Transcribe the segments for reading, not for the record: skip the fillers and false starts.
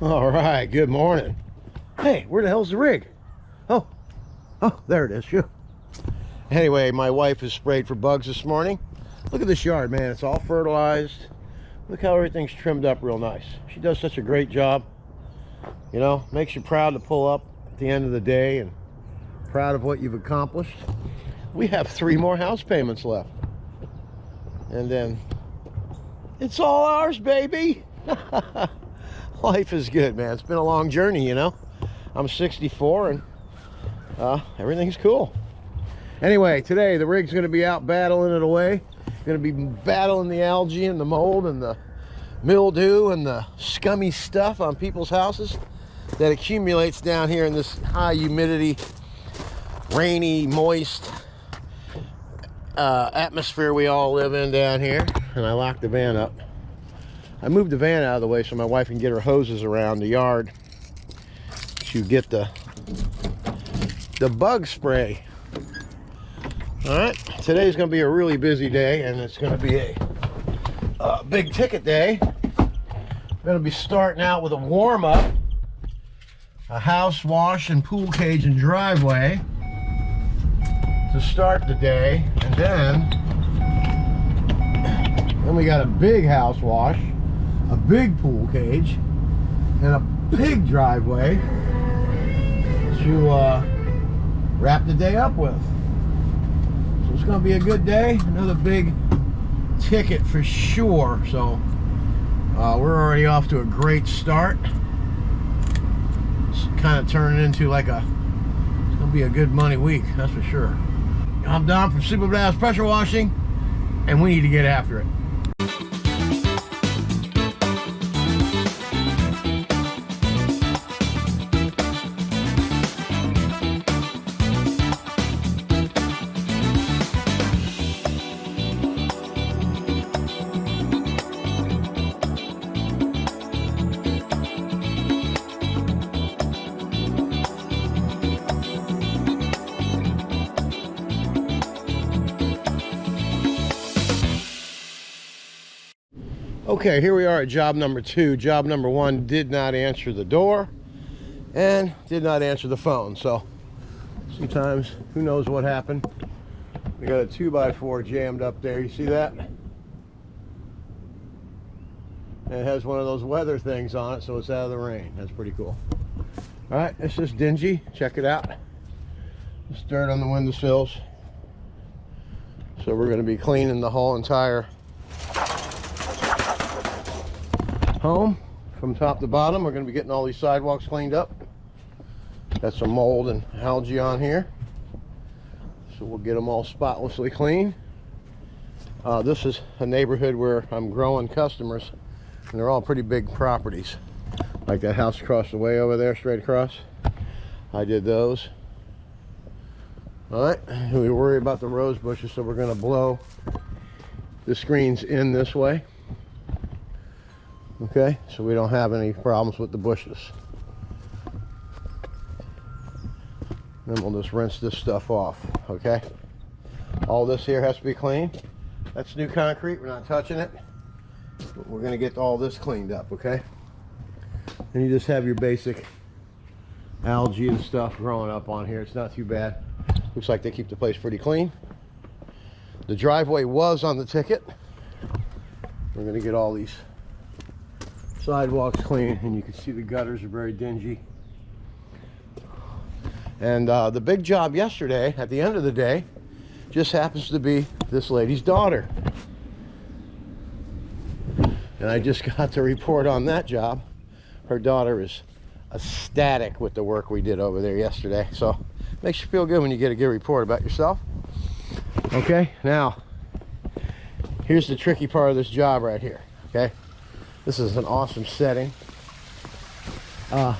All right, good morning. Hey, where the hell's the rig? Oh, there it is. Phew. Anyway, my wife has sprayed for bugs this morning. Look at this yard, man. It's all fertilized. Look how everything's trimmed up real nice. She does such a great job. You know, makes you proud to pull up at the end of the day and proud of what you've accomplished. We have 3 more house payments left. And then it's all ours, baby. Life is good, man. It's been a long journey, you know. I'm 64 and everything's cool. Anyway, today the rig's going to be out battling it away. Going to be battling the algae and the mold and the mildew and the scummy stuff on people's houses that accumulates down here in this high humidity, rainy, moist atmosphere we all live in down here. And I locked the van up. I moved the van out of the way so my wife can get her hoses around the yard to get the bug spray. All right, today's going to be a really busy day, and it's going to be a big ticket day. I'm going to be starting out with a warm-up, a house wash and pool cage and driveway to start the day, and then we got a big house wash, a big pool cage, and a big driveway to wrap the day up with. So it's going to be a good day, another big ticket for sure. So we're already off to a great start. It's kind of turning into like it's going to be a good money week, that's for sure. I'm Don from Super Blast Pressure Washing, and we need to get after it. Okay, here we are at job number 2. Job number 1 did not answer the door and did not answer the phone. So sometimes, who knows what happened. We got a 2x4 jammed up there. You see that? And it has one of those weather things on it, so it's out of the rain. That's pretty cool. All right, it's just dingy. Check it out. There's dirt on the windowsills. So we're going to be cleaning the whole entire home from top to bottom. We're going to be getting all these sidewalks cleaned up. Got some mold and algae on here, so we'll get them all spotlessly clean. This is a neighborhood where I'm growing customers, and they're all pretty big properties, like that house across the way over there, straight across. I did those. All right, we worry about the rose bushes, so we're going to blow the screens in this way. Okay, so we don't have any problems with the bushes. Then we'll just rinse this stuff off, okay? All this here has to be clean. That's new concrete, we're not touching it. But we're gonna get all this cleaned up, okay? And you just have your basic algae and stuff growing up on here. It's not too bad. Looks like they keep the place pretty clean. The driveway was on the ticket. We're gonna get all these sidewalks clean, and you can see the gutters are very dingy. And the big job yesterday, at the end of the day, just happens to be this lady's daughter. And I just got the report on that job. Her daughter is ecstatic with the work we did over there yesterday. So makes you feel good when you get a good report about yourself. Okay, now here's the tricky part of this job right here. Okay, this is an awesome setting.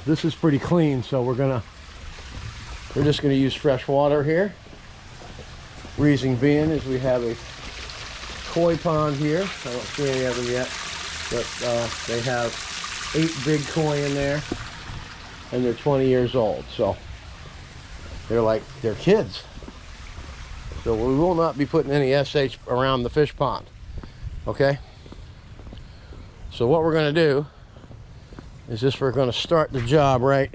This is pretty clean, so we're just gonna use fresh water here. Reason being is we have a koi pond here. I don't see any of them yet, but they have 8 big koi in there, and they're 20 years old, so they're kids. So we will not be putting any SH around the fish pond. Okay, so what we're going to do is just we're going to start the job right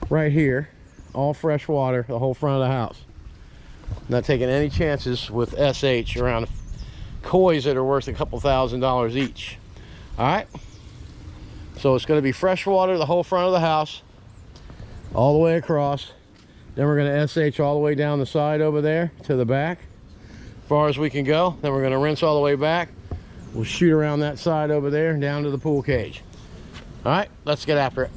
here. All fresh water, the whole front of the house. Not taking any chances with SH around kois that are worth a couple $1,000s each. All right, so it's going to be fresh water the whole front of the house, all the way across. Then we're going to SH all the way down the side over there to the back, as far as we can go. Then we're going to rinse all the way back. We'll shoot around that side over there and down to the pool cage. All right, let's get after it.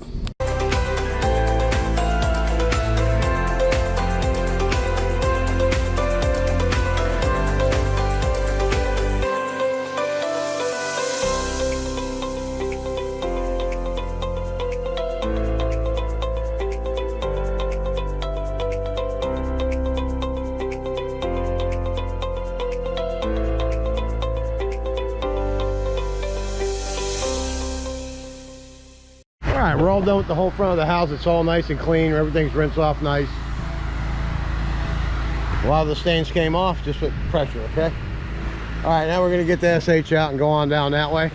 All right, we're all done with the whole front of the house. It's all nice and clean. Everything's rinsed off nice. A lot of the stains came off just with pressure, okay? All right, now we're gonna get the SH out and go on down that way.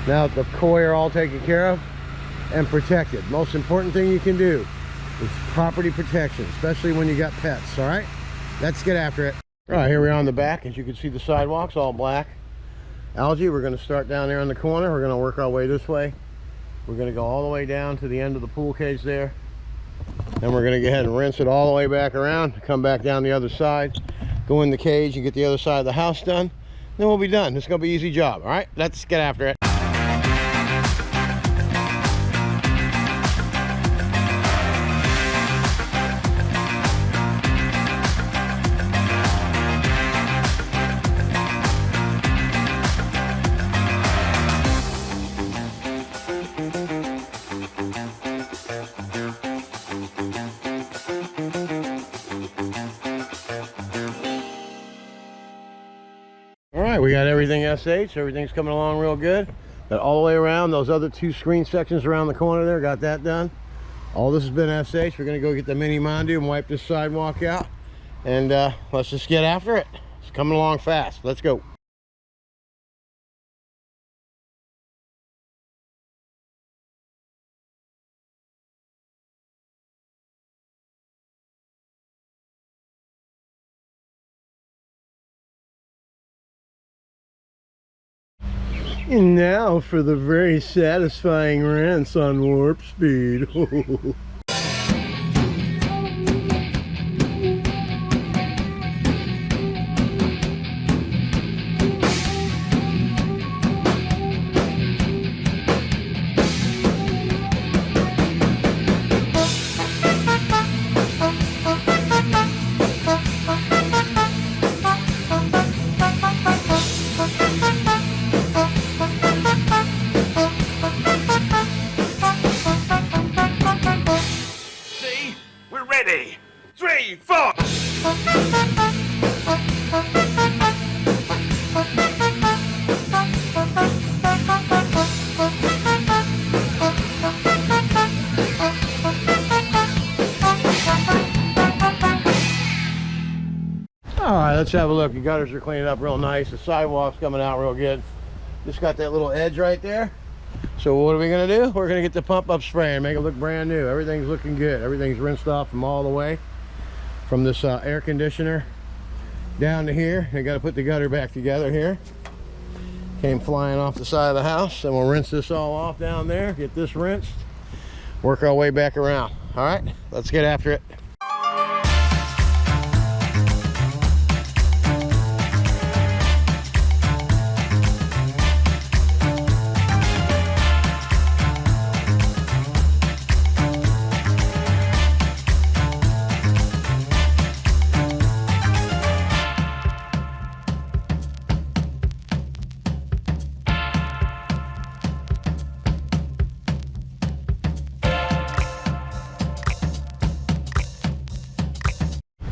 Now that the koi are all taken care of and protected. Most important thing you can do is property protection, especially when you got pets, all right? Let's get after it. All right, here we are on the back. As you can see, the sidewalk's all black algae. We're gonna start down there on the corner. We're gonna work our way this way. We're going to go all the way down to the end of the pool cage there. Then we're going to go ahead and rinse it all the way back around, come back down the other side, go in the cage and get the other side of the house done. Then we'll be done. It's going to be an easy job. All right, let's get after it. All right, we got everything SH. Everything's coming along real good. Got all the way around. Those other two screen sections around the corner there, got that done. All this has been SH. We're going to go get the mini Mondu and wipe this sidewalk out. And let's just get after it. It's coming along fast. Let's go. And now for the very satisfying rinse on warp speed. Ready? 3, 4. All right, let's have a look. The gutters are cleaning up real nice. The sidewalk's coming out real good. Just got that little edge right there. So what are we gonna do? We're gonna get the pump up spray and make it look brand new. Everything's looking good. Everything's rinsed off from all the way from this air conditioner down to here. I got to put the gutter back together here. Came flying off the side of the house, and we'll rinse this all off down there. Get this rinsed. Work our way back around. All right, let's get after it.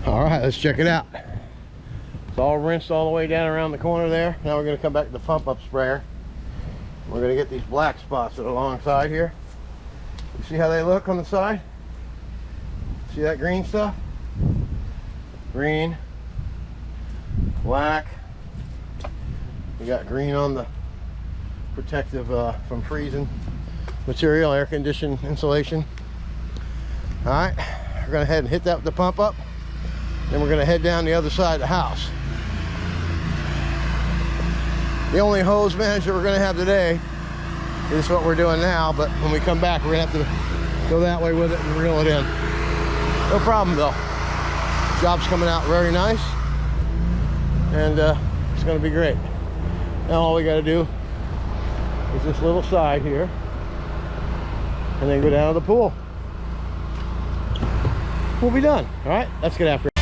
All right, let's check it out. It's all rinsed all the way down around the corner there. Now we're going to come back to the pump up sprayer. We're going to get these black spots that are alongside here. You see how they look on the side? See that green stuff? Green, black. We got green on the protective from freezing material, air conditioned insulation. All right, we're gonna head and hit that with the pump up. Then we're gonna head down the other side of the house. The only hose management we're gonna have today is what we're doing now, but when we come back, we're gonna have to go that way with it and reel it in. No problem though. Job's coming out very nice, and it's gonna be great. Now all we gotta do is this little side here, and then go down to the pool. We'll be done. All right, let's get after it.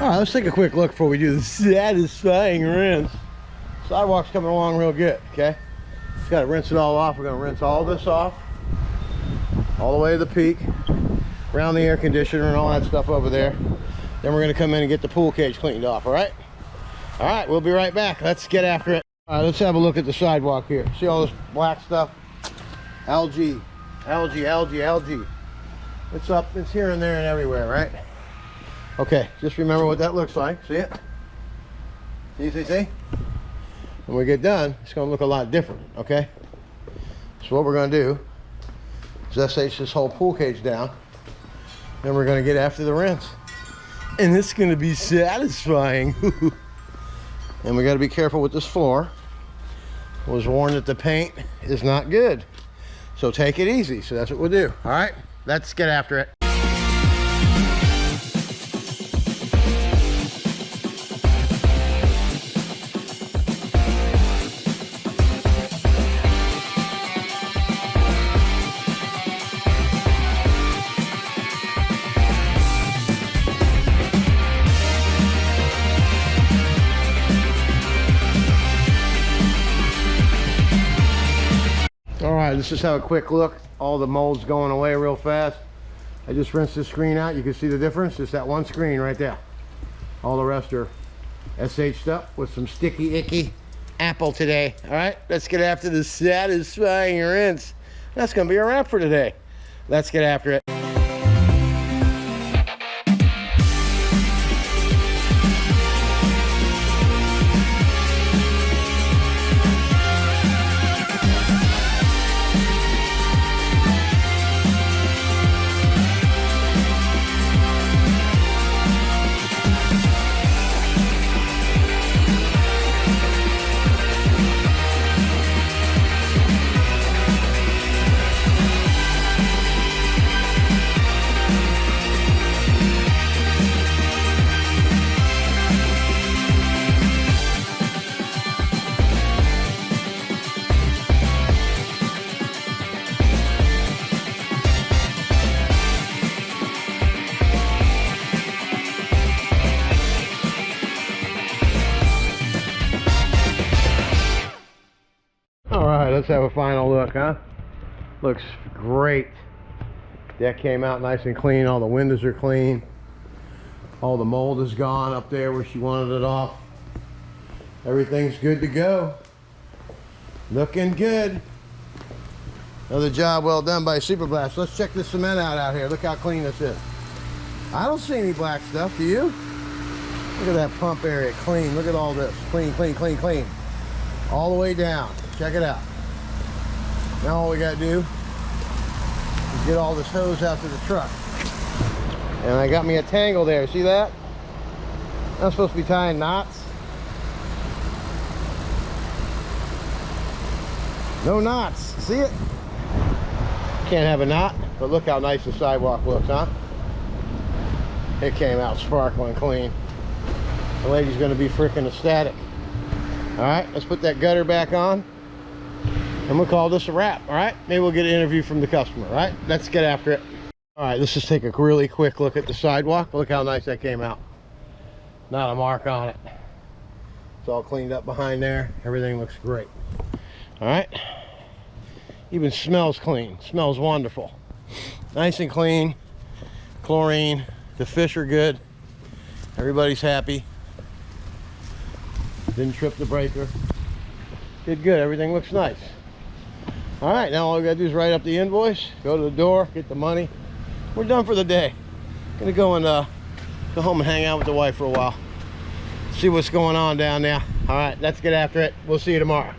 All right, let's take a quick look before we do the satisfying rinse. Sidewalk's coming along real good, okay? Just gotta rinse it all off. We're gonna rinse all this off, all the way to the peak, around the air conditioner and all that stuff over there. Then we're gonna come in and get the pool cage cleaned off, all right? All right, we'll be right back. Let's get after it. All right, let's have a look at the sidewalk here. See all this black stuff? Algae. It's up, it's here and there and everywhere, right? Okay, just remember what that looks like. See it? See? When we get done, it's gonna look a lot different, okay? So what we're gonna do is SH this whole pool cage down, then we're gonna get after the rinse. And it's gonna be satisfying. And we gotta be careful with this floor. I was warned that the paint is not good. So take it easy. So that's what we'll do, all right? Let's get after it. All right, let's just have a quick look. All the mold's going away real fast. I just rinsed this screen out. You can see the difference. Just that one screen right there. All the rest are SH'd up with some sticky, icky apple today. All right, let's get after the satisfying rinse. That's gonna be a wrap for today. Let's get after it. Let's have a final look, huh? Looks great. Deck came out nice and clean. All the windows are clean. All the mold is gone up there where she wanted it off. Everything's good to go. Looking good. Another job well done by Superblast. Let's check this cement out here. Look how clean this is. I don't see any black stuff, do you? Look at that pump area, clean. Look at all this, clean, clean, clean, clean. All the way down, check it out. Now all we gotta do is get all this hose out to the truck. And I got me a tangle there, see that? I'm supposed to be tying knots. No knots, see it? Can't have a knot, but look how nice the sidewalk looks, huh? It came out sparkling clean. The lady's gonna be freaking ecstatic. All right, let's put that gutter back on. And we'll call this a wrap, all right? Maybe we'll get an interview from the customer, all right? Let's get after it. All right, let's just take a really quick look at the sidewalk. Look how nice that came out. Not a mark on it. It's all cleaned up behind there. Everything looks great. All right. Even smells clean. Smells wonderful. Nice and clean. Chlorine. The fish are good. Everybody's happy. Didn't trip the breaker. Did good. Everything looks nice. All right, now all we gotta do is write up the invoice, go to the door, get the money. We're done for the day. Gonna go and go home and hang out with the wife for a while. See what's going on down there. All right, let's get after it. We'll see you tomorrow.